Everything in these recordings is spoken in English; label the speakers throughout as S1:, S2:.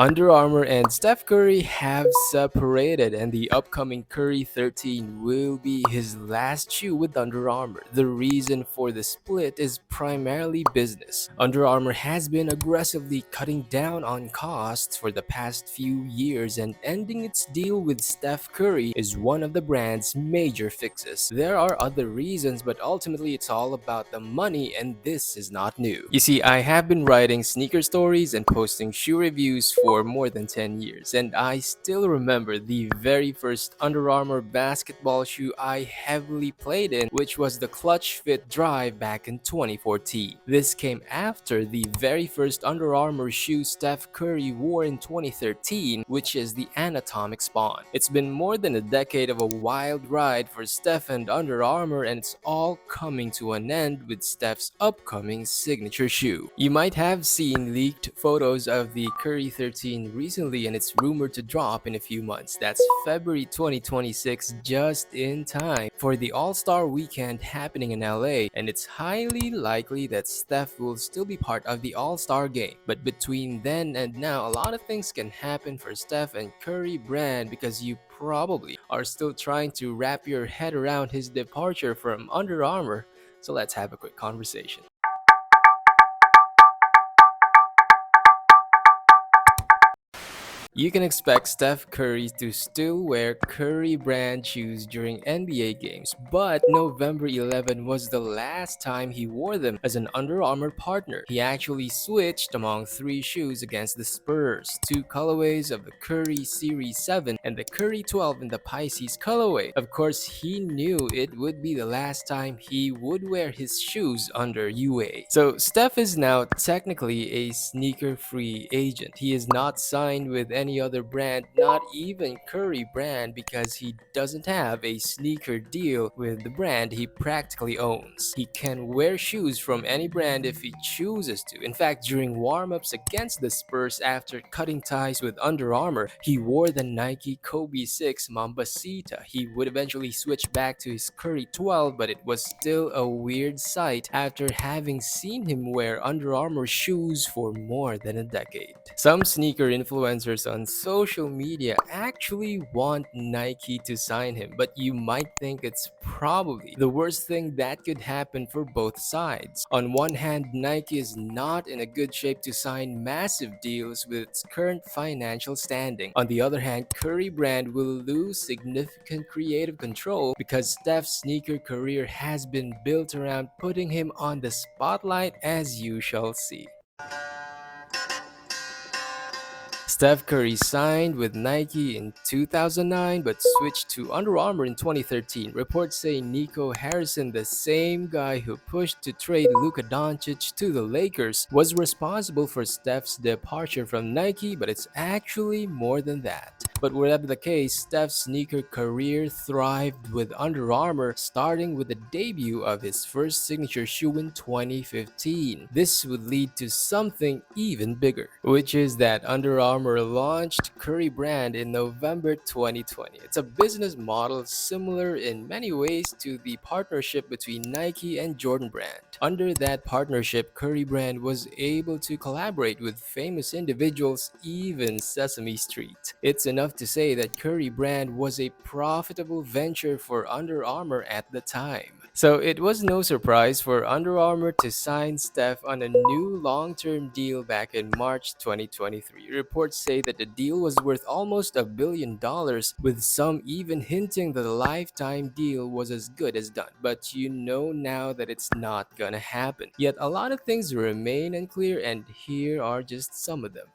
S1: Under Armour and Steph Curry have separated, and the upcoming Curry 13 will be his last shoe with Under Armour. The reason for the split is primarily business. Under Armour has been aggressively cutting down on costs for the past few years, and ending its deal with Steph Curry is one of the brand's major fixes. There are other reasons, but ultimately it's all about the money, and this is not new. You see, I have been writing sneaker stories and posting shoe reviews for more than 10 years, and I still remember the very first Under Armour basketball shoe I heavily played in, which was the Clutch Fit Drive back in 2014. This came after the very first Under Armour shoe Steph Curry wore in 2013, which is the Anatomic Spawn. It's been more than a decade of a wild ride for Steph and Under Armour, and it's all coming to an end with Steph's upcoming signature shoe. You might have seen leaked photos of the Curry 13 recently, and it's rumored to drop in a few months. That's February 2026, just in time for the All-Star weekend happening in LA, and it's highly likely that Steph will still be part of the All-Star game. But between then and now, a lot of things can happen for Steph and Curry brand, because you probably are still trying to wrap your head around his departure from Under Armour. So let's have a quick conversation. You can expect Steph Curry to still wear Curry brand shoes during NBA games, but November 11 was the last time he wore them as an Under Armour partner. He actually switched among three shoes against the Spurs, two colorways of the Curry Series 7 and the Curry 12 in the Pisces colorway. Of course, he knew it would be the last time he would wear his shoes under UA. So Steph is now technically a sneaker-free agent. He is not signed with any other brand, not even Curry brand, because he doesn't have a sneaker deal with the brand he practically owns. He can wear shoes from any brand if he chooses to. In fact, during warm-ups against the Spurs after cutting ties with Under Armour, he wore the Nike Kobe 6 Mambasita. He would eventually switch back to his Curry 12, but it was still a weird sight after having seen him wear Under Armour shoes for more than a decade. Some sneaker influencers on social media actually want Nike to sign him, but you might think it's probably the worst thing that could happen for both sides. On one hand, Nike is not in a good shape to sign massive deals with its current financial standing. On the other hand, Curry brand will lose significant creative control because Steph's sneaker career has been built around putting him on the spotlight, as you shall see. Steph Curry signed with Nike in 2009 but switched to Under Armour in 2013. Reports say Nico Harrison, the same guy who pushed to trade Luka Doncic to the Lakers, was responsible for Steph's departure from Nike, but it's actually more than that. But whatever the case, Steph's sneaker career thrived with Under Armour, starting with the debut of his first signature shoe in 2015. This would lead to something even bigger, which is that Under Armour launched Curry brand in November 2020. It's a business model similar in many ways to the partnership between Nike and Jordan brand. Under that partnership, Curry brand was able to collaborate with famous individuals, even Sesame Street. It's enough to say that Curry brand was a profitable venture for Under Armour at the time. So it was no surprise for Under Armour to sign Steph on a new long-term deal back in March 2023. Reports say that the deal was worth almost $1 billion, with some even hinting that a lifetime deal was as good as done. But you know now that it's not gonna happen. Yet a lot of things remain unclear, and here are just some of them.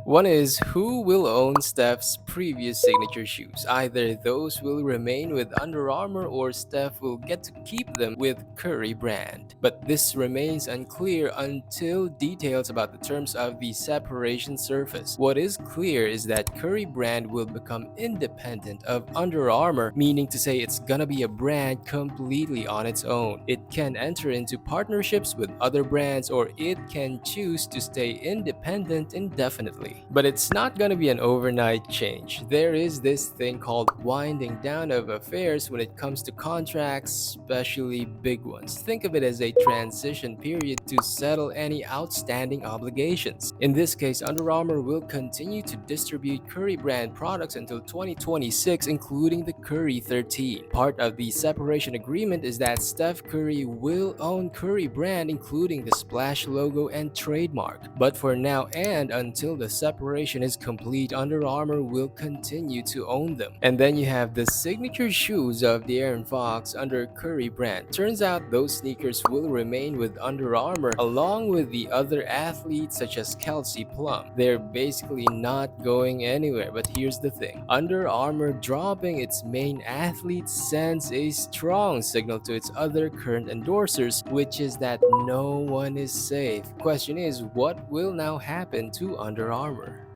S1: One is, who will own Steph's previous signature shoes? Either those will remain with Under Armour or Steph will get to keep them with Curry brand. But this remains unclear until details about the terms of the separation surface. What is clear is that Curry brand will become independent of Under Armour, meaning to say it's gonna be a brand completely on its own. It can enter into partnerships with other brands, or it can choose to stay independent indefinitely. But it's not gonna be an overnight change. There is this thing called winding down of affairs when it comes to contracts, especially big ones. Think of it as a transition period to settle any outstanding obligations. In this case, Under Armour will continue to distribute Curry brand products until 2026, including the Curry 13. Part of the separation agreement is that Steph Curry will own Curry brand, including the splash logo and trademark. But for now and until the separation is complete, Under Armour will continue to own them. And then you have the signature shoes of De'Aaron Fox under Curry brand. Turns out those sneakers will remain with Under Armour along with the other athletes such as Kelsey Plum. They're basically not going anywhere. But here's the thing. Under Armour dropping its main athlete sends a strong signal to its other current endorsers, which is that no one is safe. Question is, what will now happen to Under Armour?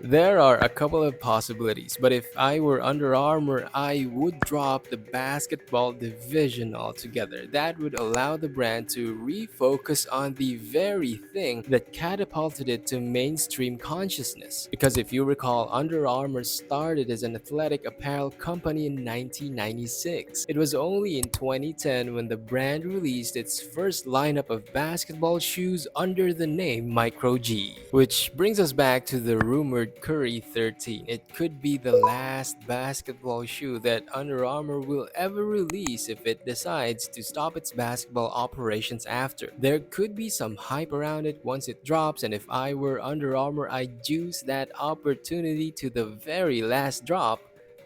S1: There are a couple of possibilities, but if I were Under Armour, I would drop the basketball division altogether. That would allow the brand to refocus on the very thing that catapulted it to mainstream consciousness. Because if you recall, Under Armour started as an athletic apparel company in 1996. It was only in 2010 when the brand released its first lineup of basketball shoes under the name Micro G. Which brings us back to the rumored Curry 13. It could be the last basketball shoe that Under Armour will ever release if it decides to stop its basketball operations after. There could be some hype around it once it drops, and if I were Under Armour, I'd use that opportunity to the very last drop.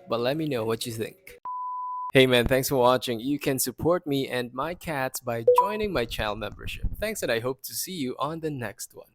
S1: But let me know what you think. Hey man, thanks for watching. You can support me and my cats by joining my channel membership. Thanks, and I hope to see you on the next one.